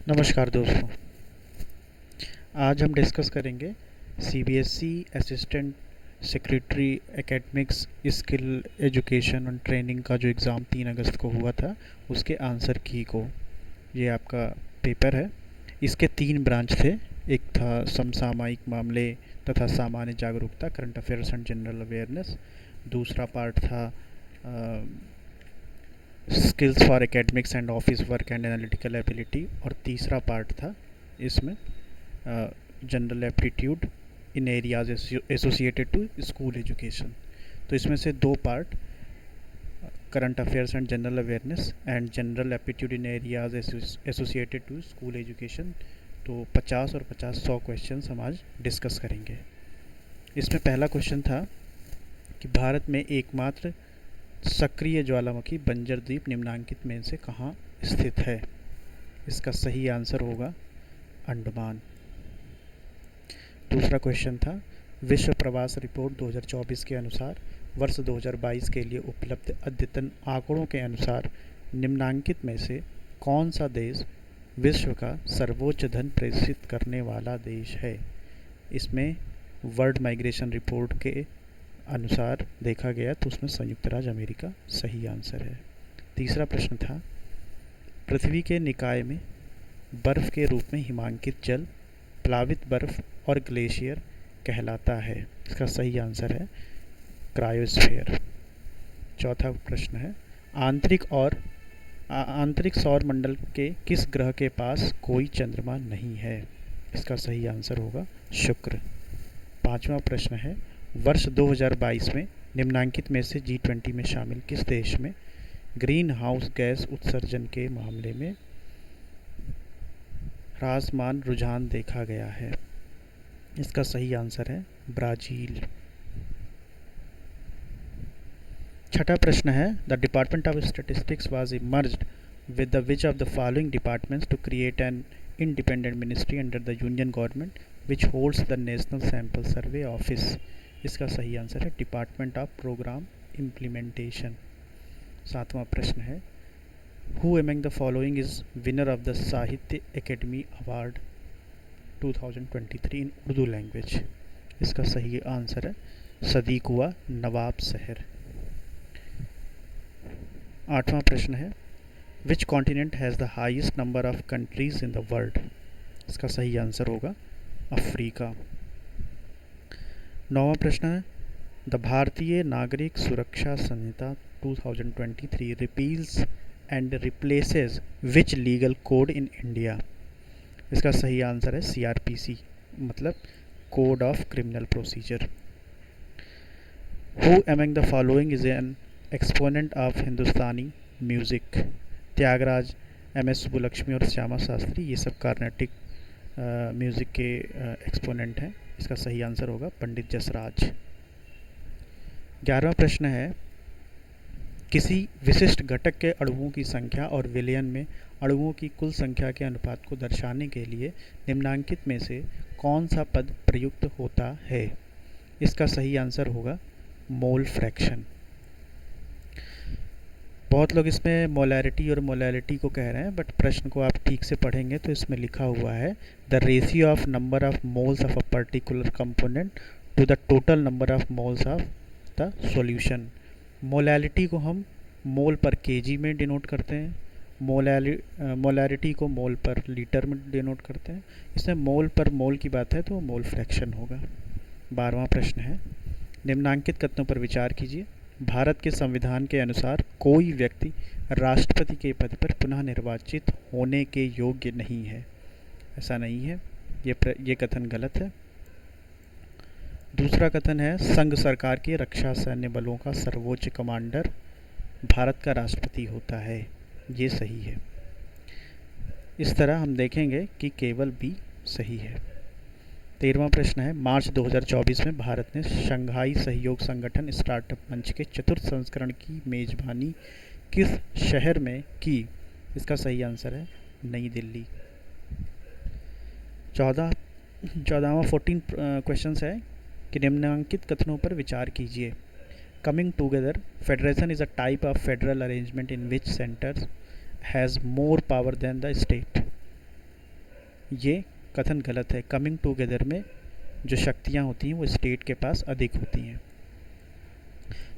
नमस्कार दोस्तों। आज हम डिस्कस करेंगे CBSE assistant secretary academics skill education and training का जो एग्ज़ाम 3 अगस्त को हुआ था उसके आंसर की को। ये आपका पेपर है। इसके 3 ब्रांच थे। एक था समसामयिक मामले तथा सामान्य जागरूकता, current affairs and general awareness. दूसरा पार्ट था skills for academics and office work and analytical ability. और तीसरा पार्ट था इसमें general aptitude in areas associated to school education. तो इसमें से 2 part current affairs and general awareness and general aptitude in areas associated to school education. तो 50 और 50 100 question हम आज डिस्कस करेंगे। इसमें पहला क्वेश्चन था कि भारत में एकमात्र सक्रिय ज्वालामुखी बंजर द्वीप निम्नांकित में से कहाँ स्थित है? इसका सही आंसर होगा अंडमान। दूसरा क्वेश्चन था विश्व प्रवास रिपोर्ट 2024 के अनुसार वर्ष 2022 के लिए उपलब्ध अद्यतन आंकड़ों के अनुसार निम्नांकित में से कौन सा देश विश्व का सर्वोच्च धन प्रेषित करने वाला देश है? इसमें वर्ल्ड माइग्रेशन रिपोर्ट के अनुसार देखा गया तो उसमें संयुक्त राज्य अमेरिका सही आंसर है। तीसरा प्रश्न था पृथ्वी के निकाय में बर्फ़ के रूप में हिमांकित जल प्लावित बर्फ़ और ग्लेशियर कहलाता है। इसका सही आंसर है क्रायोस्फीयर। चौथा प्रश्न है आंतरिक सौर मंडल के किस ग्रह के पास कोई चंद्रमा नहीं है? इसका सही आंसर होगा शुक्र। पांचवा प्रश्न है वर्ष 2022 में निम्नांकित में से G20 में शामिल किस देश में ग्रीन हाउस गैस उत्सर्जन के मामले में ह्रासमान रुझान देखा गया है? इसका सही आंसर है ब्राज़ील। छठा प्रश्न है the department of statistics was merged with the which of the following departments to create an independent ministry under the union government which holds the national sample survey office? इसका सही answer है department of programme implementation. सातवां प्रश्न है who among the following is winner of the साहित्य academy award 2023 इन Urdu language? इसका सही answer है सदीक हुआ नवाब शहर। आठवां प्रश्न है which continent has the highest number of countries in the world? इसका सही आंसर होगा अफ्रीका। नौवां प्रश्न है the Bharatiya Nagarik Suraksha Sanhita 2023 repeals and replaces which legal code in India? इसका सही आंसर है CRPC मतलब code of criminal procedure. Who among the following is an exponent of Hindustani music? Tyagaraja, MS Subbulakshmi और श्यामा शास्त्री ये सब कार्नेटिक म्यूज़िक के एक्सपोनेंट हैं। इसका सही आंसर होगा पंडित जसराज। 11वां प्रश्न है किसी विशिष्ट घटक के अणुओं की संख्या और विलयन में अणुओं की कुल संख्या के अनुपात को दर्शाने के लिए निम्नांकित में से कौन सा पद प्रयुक्त होता है? इसका सही आंसर होगा मोल फ्रैक्शन। बहुत लोग इसमें मोलैरिटी और मोलैलिटी को कह रहे हैं बट प्रश्न को आप ठीक से पढ़ेंगे तो इसमें लिखा हुआ है the ratio of number of moles of a particular component to the total number of moles of the solution. Molality को हम मोल पर केजी में डिनोट करते हैं, मोलैरिटी को मोल पर लीटर में डिनोट करते हैं। इसमें मोल पर मोल की बात है तो मोल फ्रैक्शन होगा। 12वां प्रश्न है निम्नांकित कथनों पर विचार कीजिए। भारत के संविधान के अनुसार कोई व्यक्ति राष्ट्रपति के पद पर पुनः निर्वाचित होने के योग्य नहीं है। ऐसा नहीं है, ये कथन गलत है। दूसरा कथन है संघ सरकार के रक्षा सैन्य बलों का सर्वोच्च कमांडर भारत का राष्ट्रपति होता है। ये सही है। इस तरह हम देखेंगे कि केवल बी सही है। 13वां प्रश्न है मार्च 2024 में भारत ने शंघाई सहयोग संगठन स्टार्टअप मंच के चतुर्थ संस्करण की मेजबानी किस शहर में की? इसका सही आंसर है नई दिल्ली। 14वां 14 क्वेश्चन है कि निम्नांकित कथनों पर विचार कीजिए। Coming together federation is a type of federal arrangement in which centre has more power than the state. ये कथन गलत है। कमिंग टूगेदर में जो शक्तियाँ होती हैं वो स्टेट के पास अधिक होती हैं।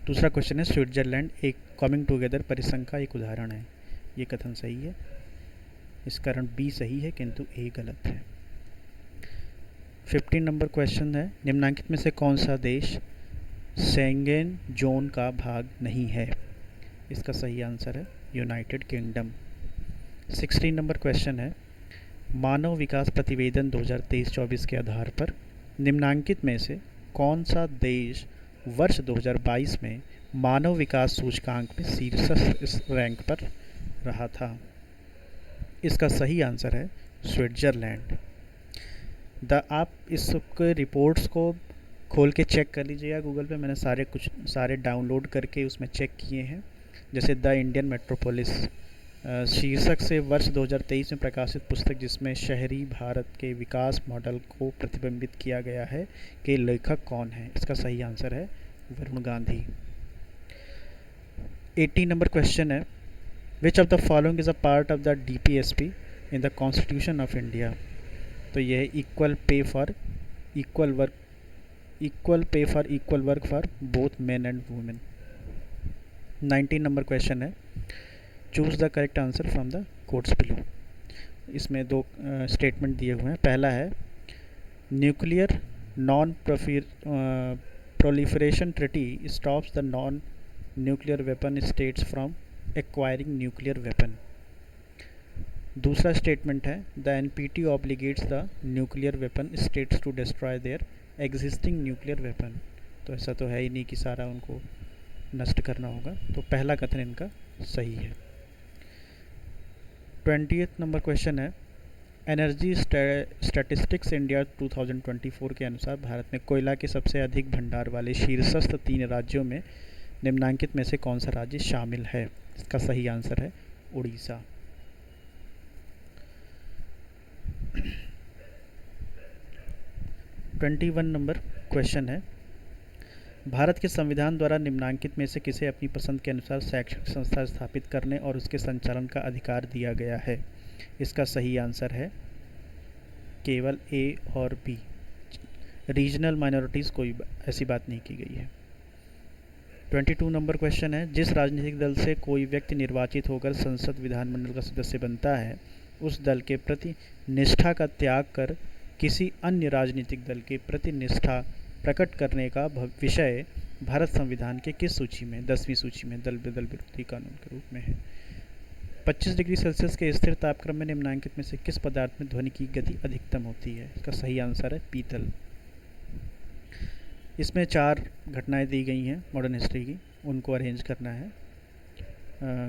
दूसरा क्वेश्चन है, स्विट्जरलैंड एक कमिंग टूगेदर परिसंघ का एक उदाहरण है। ये कथन सही है। इस कारण बी सही है किंतु ए गलत है। 15 नंबर क्वेश्चन है, निम्नलिखित में से कौन सा देश शेंगेन जोन का भाग नहीं है? इसका सही आंसर है यूनाइटेड किंगडम। 16 नंबर क्वेश्चन है, मानव विकास प्रतिवेदन 2023-24 के आधार पर निम्नलिखित में से कौन सा देश वर्ष 2022 में मानव विकास सूचकांक में शीर्ष रैंक पर रहा था? इसका सही आंसर है स्विट्ज़रलैंड। आप इसके रिपोर्ट्स को खोल के चेक कर लीजिएगा गूगल पे। मैंने सारे डाउनलोड करके उसमें चेक किए हैं। जैसे द इंडियन मेट्रोपोलिस शीर्षक से वर्ष 2023 में प्रकाशित पुस्तक, जिसमें शहरी भारत के विकास मॉडल को प्रतिबिंबित किया गया है, के लेखक कौन है? इसका सही आंसर है वरुण गांधी। 18 नंबर क्वेश्चन है, which of the following is a part of the DPSP in the constitution of India? तो यह है equal pay for equal work for both men and women. 19 number question है, choose the correct answer from the quotes below. इसमें दो statement दिए हुए हैं। पहला है, nuclear non proliferation treaty stops the non nuclear weapon states from acquiring nuclear weapon. दूसरा statement है, the NPT obligates the nuclear weapon states to destroy their existing nuclear weapon. तो ऐसा तो है ही नहीं कि सारा उनको नष्ट करना होगा। तो पहला कथन इनका सही है। 20th नंबर क्वेश्चन है, एनर्जी स्टैटिस्टिक्स इंडिया 2024 के अनुसार भारत में कोयला के सबसे अधिक भंडार वाले शीर्षस्थ 3 राज्यों में निम्नलिखित में से कौन सा राज्य शामिल है? इसका सही आंसर है उड़ीसा। 21 नंबर क्वेश्चन है, भारत के संविधान द्वारा निम्नलिखित में से किसे अपनी पसंद के अनुसार शैक्षिक संस्था स्थापित करने और उसके संचालन का अधिकार दिया गया है? इसका सही आंसर है केवल ए और बी। रीजनल माइनॉरिटीज़ कोई ऐसी बात नहीं की गई है। 22 नंबर क्वेश्चन है, जिस राजनीतिक दल से कोई व्यक्ति निर्वाचित होकर संसद विधानमंडल का सदस्य बनता है, उस दल के प्रति निष्ठा का त्याग कर किसी अन्य राजनीतिक दल के प्रति निष्ठा प्रकट करने का विषय भारत संविधान के किस सूची में, 10वीं सूची में, दल बदल विरोधी कानून के रूप में है? 25 डिग्री सेल्सियस के स्थिर तापक्रम में निम्नलिखित में से किस पदार्थ में ध्वनि की गति अधिकतम होती है? इसका सही आंसर है पीतल। इसमें 4 घटनाएं दी गई हैं मॉडर्न हिस्ट्री की, उनको अरेंज करना है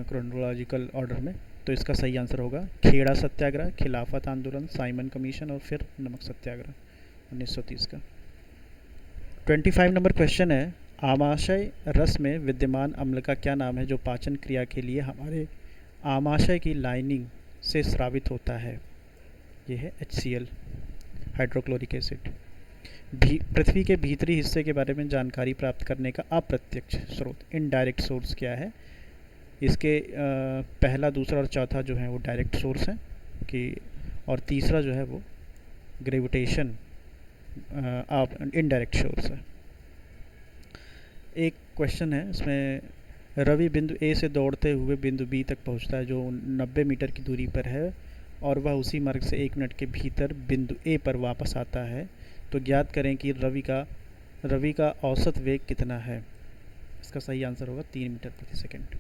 क्रोनोलॉजिकल ऑर्डर में। तो इसका सही आंसर होगा खेड़ा सत्याग्रह, खिलाफत आंदोलन, साइमन कमीशन और फिर नमक सत्याग्रह 1930 का। 25 नंबर क्वेश्चन है, आमाशय रस में विद्यमान अम्ल का क्या नाम है जो पाचन क्रिया के लिए हमारे आमाशय की लाइनिंग से स्रावित होता है? ये है HCl, हाइड्रोक्लोरिक एसिड। पृथ्वी के भीतरी हिस्से के बारे में जानकारी प्राप्त करने का अप्रत्यक्ष स्रोत, इनडायरेक्ट सोर्स क्या है? इसके पहला, दूसरा और चौथा जो है वो डायरेक्ट सोर्स हैं कि, और तीसरा जो है वो ग्रेविटेशन इनडायरेक्ट सोर्स है। एक क्वेश्चन है इसमें, रवि बिंदु ए से दौड़ते हुए बिंदु बी तक पहुंचता है जो 90 मीटर की दूरी पर है, और वह उसी मार्ग से 1 मिनट के भीतर बिंदु ए पर वापस आता है। तो ज्ञात करें कि रवि का औसत वेग कितना है? इसका सही आंसर होगा 3 मीटर प्रति सेकंड।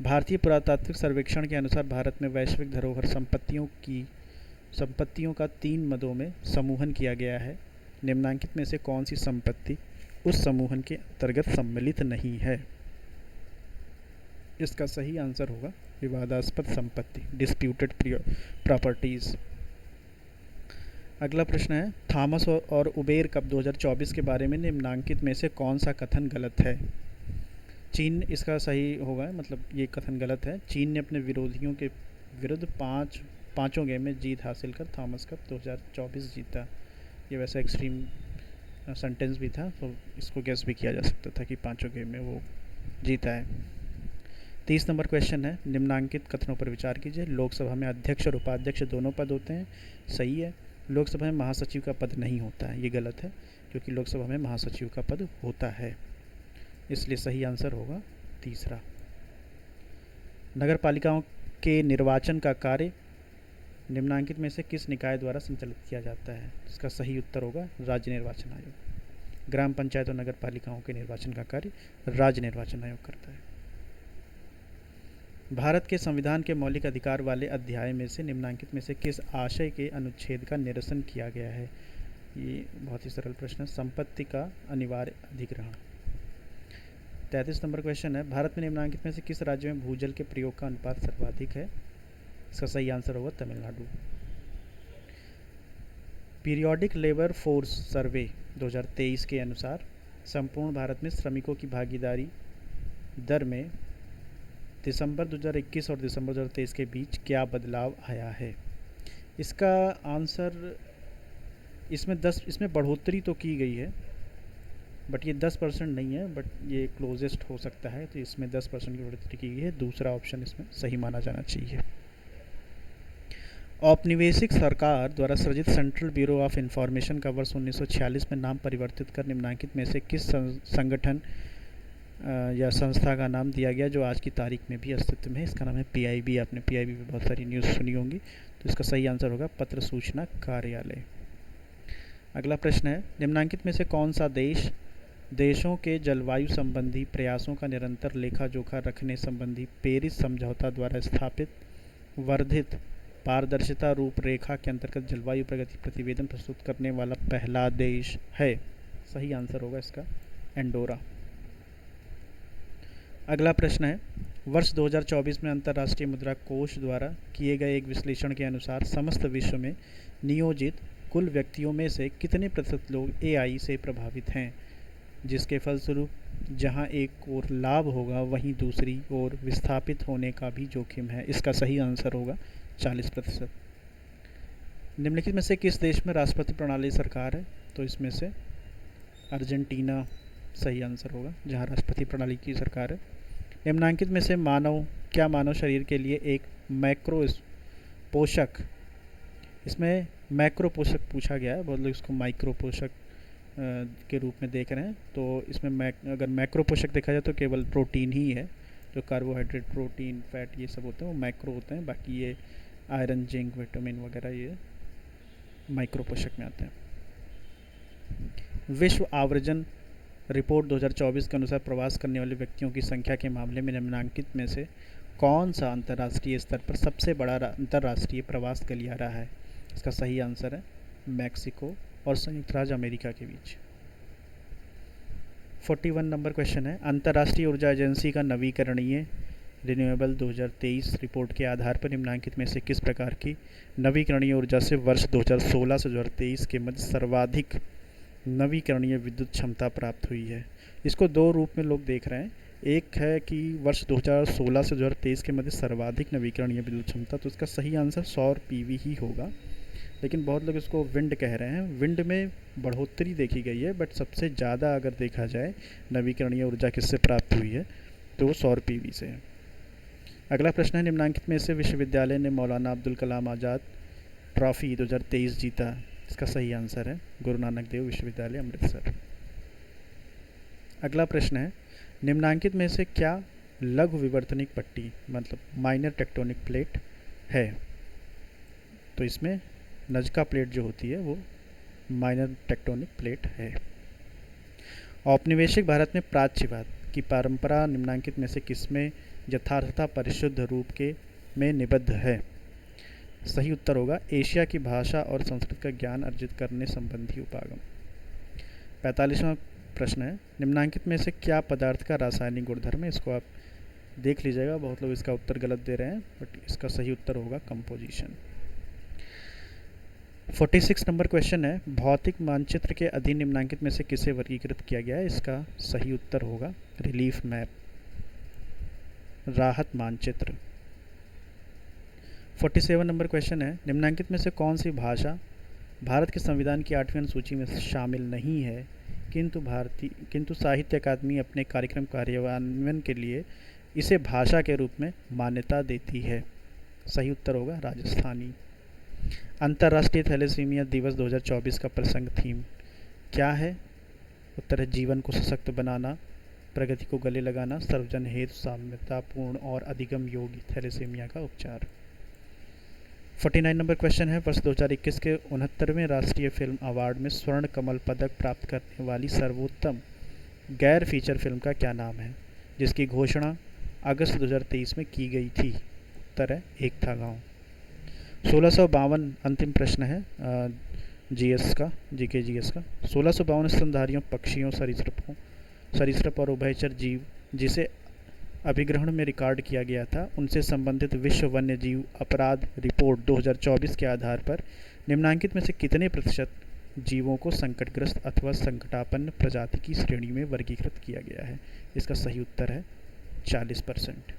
भारतीय पुरातात्विक सर्वेक्षण के अनुसार भारत में वैश्विक धरोहर संपत्तियों का 3 मदों में समूहन किया गया है। निम्नलिखित में से कौन सी संपत्ति उस समूहन के अंतर्गत सम्मिलित नहीं है? इसका सही आंसर होगा विवादास्पद संपत्ति, डिस्प्यूटेड प्रॉपर्टीज़। अगला प्रश्न है, थॉमस और उबेर कप 2024 के बारे में निम्नलिखित में से कौन सा कथन गलत है? चीन इसका सही होगा, मतलब ये कथन गलत है। चीन ने अपने विरोधियों के विरुद्ध पाँचों गेम में जीत हासिल कर थॉमस कप 2024 जीता। ये वैसा एक्सट्रीम सेंटेंस भी था, तो इसको गेस भी किया जा सकता था कि 5 गेम में वो जीता है। 30 नंबर क्वेश्चन है, निम्नांकित कथनों पर विचार कीजिए। लोकसभा में अध्यक्ष और उपाध्यक्ष दोनों पद होते हैं, सही है। लोकसभा में महासचिव का पद नहीं होता है, ये गलत है, क्योंकि लोकसभा में महासचिव का पद होता है, इसलिए सही आंसर होगा तीसरा। नगर पालिकाओं के निर्वाचन का कार्य निम्नांकित में से किस निकाय द्वारा संचालित किया जाता है? इसका सही उत्तर होगा राज्य निर्वाचन आयोग। ग्राम पंचायत और नगर पालिकाओं के निर्वाचन का कार्य राज्य निर्वाचन आयोग करता है। भारत के संविधान के मौलिक अधिकार वाले अध्याय में से निम्नांकित में से किस आशय के अनुच्छेद का निरसन किया गया है? ये बहुत ही सरल प्रश्न है, संपत्ति का अनिवार्य अधिग्रहण। 33 नंबर क्वेश्चन है, भारत में निम्नांकित में से किस राज्य में भूजल के प्रयोग का अनुपात सर्वाधिक है? इसका सही आंसर होगा Tamil Nadu. Periodic labour force survey 2023 के अनुसार संपूर्ण भारत में श्रमिकों की भागीदारी दर में दिसंबर 2021 और दिसंबर 2023 के बीच क्या बदलाव आया है? इसका आंसर इसमें बढ़ोतरी तो की गई है, बट ये 10% नहीं है, बट ये क्लोजेस्ट हो सकता है, तो इसमें 10% की बढ़ोतरी की गई है। दूसरा ऑप्शन इसमें सही माना जाना चाहिए। औपनिवेशिक सरकार द्वारा सृजित सेंट्रल ब्यूरो ऑफ इंफॉर्मेशन का वर्ष 1946 में नाम परिवर्तित कर निम्नांकित में से किस संगठन या संस्था का नाम दिया गया जो आज की तारीख में भी अस्तित्व में है? इसका नाम है PIB। आपने PIB पे बहुत सारी न्यूज़ सुनी होंगी, तो इसका सही आंसर होगा पत्र सूचना कार्यालय। अगला प्रश्न है, निम्नांकित में से कौन सा देशों के जलवायु संबंधी प्रयासों का निरंतर लेखा जोखा रखने संबंधी पेरिस समझौता द्वारा स्थापित वर्धित पारदर्शिता रूपरेखा के अंतर्गत जलवायु प्रगति प्रतिवेदन प्रस्तुत करने वाला पहला देश है? सही आंसर होगा इसका एंडोरा। अगला प्रश्न है, वर्ष 2024 में अंतर्राष्ट्रीय मुद्रा कोष द्वारा किए गए एक विश्लेषण के अनुसार समस्त विश्व में नियोजित कुल व्यक्तियों में से कितने प्रतिशत लोग AI से प्रभावित हैं, जिसके फलस्वरूप जहां एक ओर लाभ होगा वहीं दूसरी ओर विस्थापित होने का भी जोखिम है? इसका सही आंसर होगा 40%। निम्नलिखित में से किस देश में राष्ट्रपति प्रणाली सरकार है? तो इसमें से अर्जेंटीना सही आंसर होगा, जहां राष्ट्रपति प्रणाली की सरकार है। निम्नांकित में से मानव शरीर के लिए एक मैक्रो पोषक, इसमें मैक्रो पोषक पूछा गया है, बहुत लोग इसको माइक्रो पोषक के रूप में देख रहे हैं। तो इसमें अगर मैक्रो पोषक देखा जाए तो केवल प्रोटीन ही है, जो कार्बोहाइड्रेट, प्रोटीन, फैट ये सब होते हैं वो मैक्रो होते हैं, बाकी ये आयरन, जिंक, विटामिन वगैरह ये माइक्रो पोषक में आते हैं। विश्व आव्रजन रिपोर्ट 2024 के अनुसार प्रवास करने वाले व्यक्तियों की संख्या के मामले में निम्नांकित में से कौन सा अंतर्राष्ट्रीय स्तर पर सबसे बड़ा अंतर्राष्ट्रीय प्रवास गलियारा है? इसका सही आंसर है मैक्सिको और संयुक्त राज्य अमेरिका के बीच। 41 नंबर क्वेश्चन है, अंतर्राष्ट्रीय ऊर्जा एजेंसी का नवीकरणीय रिन्यूएबल 2023 रिपोर्ट के आधार पर निम्नांकित में से किस प्रकार की नवीकरणीय ऊर्जा से वर्ष 2016 से 2023 के मध्य सर्वाधिक नवीकरणीय विद्युत क्षमता प्राप्त हुई है? इसको दो रूप में लोग देख रहे हैं। एक है कि वर्ष 2016 से 2023 के मध्य सर्वाधिक नवीकरणीय विद्युत क्षमता, तो इसका सही आंसर सौर PV ही होगा, लेकिन बहुत लोग इसको विंड कह रहे हैं। विंड में बढ़ोतरी देखी गई है, बट सबसे ज़्यादा अगर देखा जाए नवीकरणीय ऊर्जा किससे प्राप्त हुई है तो वो सौर PV से है। अगला प्रश्न है, निम्नांकित में से विश्वविद्यालय ने मौलाना अब्दुल कलाम आज़ाद ट्रॉफी 2023 जीता? इसका सही आंसर है गुरु नानक देव विश्वविद्यालय अमृतसर। अगला प्रश्न है, निम्नांकित में से क्या लघु विवर्तनिक पट्टी मतलब माइनर टेक्टोनिक प्लेट है? तो इसमें नजका प्लेट जो होती है वो माइनर टेक्टोनिक प्लेट है। औपनिवेशिक भारत में प्राच्यवाद की परंपरा निम्नांकित में से किसमें यथार्थता परिशुद्ध रूप के में निबद्ध है? सही उत्तर होगा एशिया की भाषा और संस्कृत का ज्ञान अर्जित करने संबंधी उपागम। 45वां प्रश्न है, निम्नांकित में से क्या पदार्थ का रासायनिक गुणधर्म है? इसको आप देख लीजिएगा, बहुत लोग इसका उत्तर गलत दे रहे हैं, बट इसका सही उत्तर होगा कंपोजिशन। 46 नंबर क्वेश्चन है, भौतिक मानचित्र के अधीन निम्नांकित में से किसे वर्गीकृत किया गया है? इसका सही उत्तर होगा रिलीफ मैप, राहत मानचित्र। 47 नंबर क्वेश्चन है, निम्नांकित में से कौन सी भाषा भारत के संविधान की 8वीं अनुसूची में शामिल नहीं है, किंतु साहित्य अकादमी अपने कार्यक्रम कार्यान्वयन के लिए इसे भाषा के रूप में मान्यता देती है? सही उत्तर होगा राजस्थानी। अंतर्राष्ट्रीय थैलेसीमिया दिवस 2024 का प्रसंग थीम क्या है? उत्तर है जीवन को सशक्त बनाना, प्रगति को गले लगाना, सर्वजन हेतु साम्यतापूर्ण और अधिगम योगी थैलेसीमिया का उपचार। 49 नंबर क्वेश्चन है, वर्ष 2021 के 69वें राष्ट्रीय फिल्म अवार्ड में स्वर्ण कमल पदक प्राप्त करने वाली सर्वोत्तम गैर फीचर फिल्म का क्या नाम है, जिसकी घोषणा अगस्त 2023 में की गई थी? उत्तर है एक था गाँव। 1652 अंतिम प्रश्न है जीएस का, जीके जीएस का। 1652 स्तनधारियों, पक्षियों, सरीसृप और उभयचर जीव जिसे अभिग्रहण में रिकॉर्ड किया गया था, उनसे संबंधित विश्व वन्य जीव अपराध रिपोर्ट 2024 के आधार पर निम्नांकित में से कितने प्रतिशत जीवों को संकटग्रस्त अथवा संकटापन्न प्रजाति की श्रेणी में वर्गीकृत किया गया है? इसका सही उत्तर है 40%।